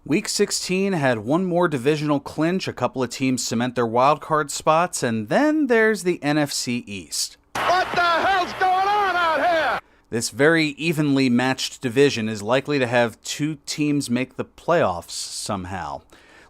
Week 16 had one more divisional clinch, a couple of teams cement their wildcard spots, and then there's the NFC East. What the hell's going on out here? This very evenly matched division is likely to have two teams make the playoffs somehow.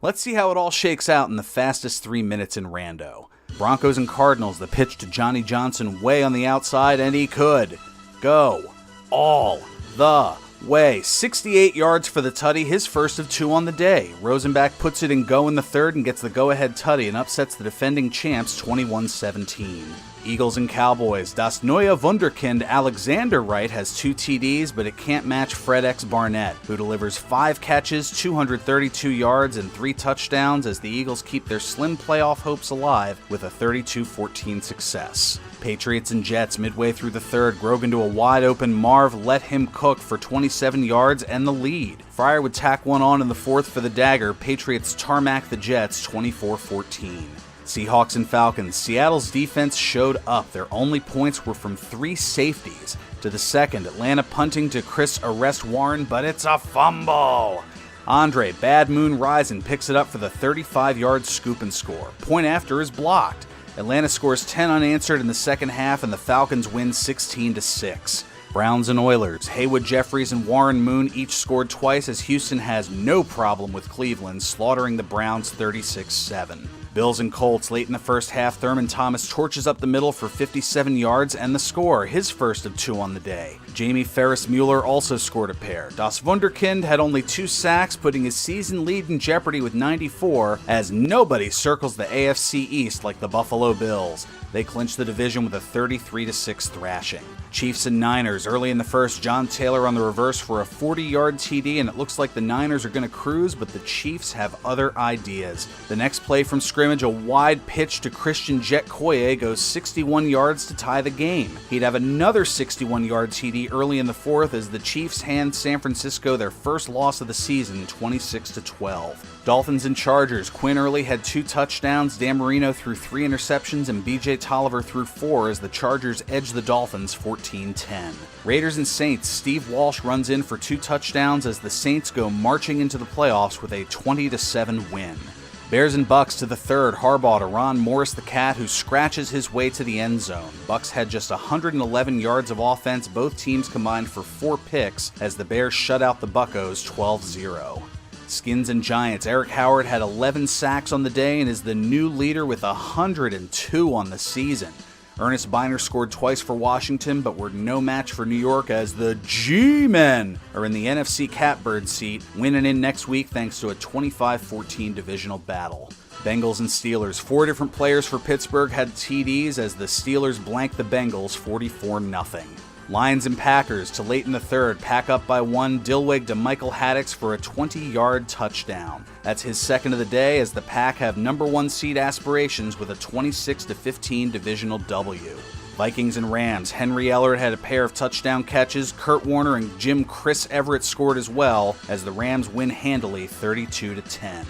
Let's see how it all shakes out in the fastest 3 minutes in Rando. Broncos and Cardinals, the pitch to Johnny Johnson way on the outside, and he could go all the way. 68 yards for the tutty, his first of two on the day. Rosenbach puts it in go in the third and gets the go-ahead tutty and upsets the defending champs 21-17. Eagles and Cowboys. Das Neue Wunderkind Alexander Wright has 2 TDs, but it can't match Fred X. Barnett, who delivers 5 catches, 232 yards, and 3 touchdowns as the Eagles keep their slim playoff hopes alive with a 32-14 success. Patriots and Jets. Midway through the third, Grogan to a wide-open Marv let him cook for 27 yards and the lead. Fryer would tack one on in the fourth for the dagger. Patriots tarmac the Jets 24-14. Seahawks and Falcons. Seattle's defense showed up. Their only points were from 3 safeties. To the second, Atlanta punting to Chris arrest Warren, but it's a fumble. Andre Bad Moon Rising picks it up for the 35-yard scoop and score. Point after is blocked. Atlanta scores 10 unanswered in the second half, and the Falcons win 16-6. Browns and Oilers. Haywood Jeffries and Warren Moon each scored twice as Houston has no problem with Cleveland, slaughtering the Browns 36-7. Bills and Colts. Late in the first half, Thurman Thomas torches up the middle for 57 yards and the score, his first of 2 on the day. Jamie Ferris-Mueller also scored a pair. Das Wunderkind had only 2 sacks, putting his season lead in jeopardy with 94, as nobody circles the AFC East like the Buffalo Bills. They clinched the division with a 33-6 thrashing. Chiefs and Niners. Early in the first, John Taylor on the reverse for a 40-yard TD, and it looks like the Niners are going to cruise, but the Chiefs have other ideas. The next play from scrimmage, a wide pitch to Christian Jetkoye goes 61 yards to tie the game. He'd have another 61-yard TD early in the fourth as the Chiefs hand San Francisco their first loss of the season, 26-12. Dolphins and Chargers. Quinn Early had 2 touchdowns, Dan Marino threw 3 interceptions, and BJ Tolliver threw 4 as the Chargers edged the Dolphins 14-10. Raiders and Saints. Steve Walsh runs in for 2 touchdowns as the Saints go marching into the playoffs with a 20-7 win. Bears and Bucks to the third. Harbaugh to Ron Morris the Cat, who scratches his way to the end zone. Bucks had just 111 yards of offense. Both teams combined for 4 picks as the Bears shut out the Buccos 12-0. Skins and Giants. Eric Howard had 11 sacks on the day and is the new leader with 102 on the season. Ernest Biner scored twice for Washington, but were no match for New York as the G-Men are in the NFC catbird seat, winning in next week thanks to a 25-14 divisional battle. Bengals and Steelers. 4 different players for Pittsburgh had TDs as the Steelers blanked the Bengals 44-0. Lions and Packers. To late in the third, pack up by 1, Dillwig to Michael Haddix for a 20-yard touchdown. That's his second of the day as the Pack have number 1 seed aspirations with a 26-15 divisional W. Vikings and Rams. Henry Ellard had a pair of touchdown catches. Kurt Warner and Jim Chris Everett scored as well as the Rams win handily 32-10.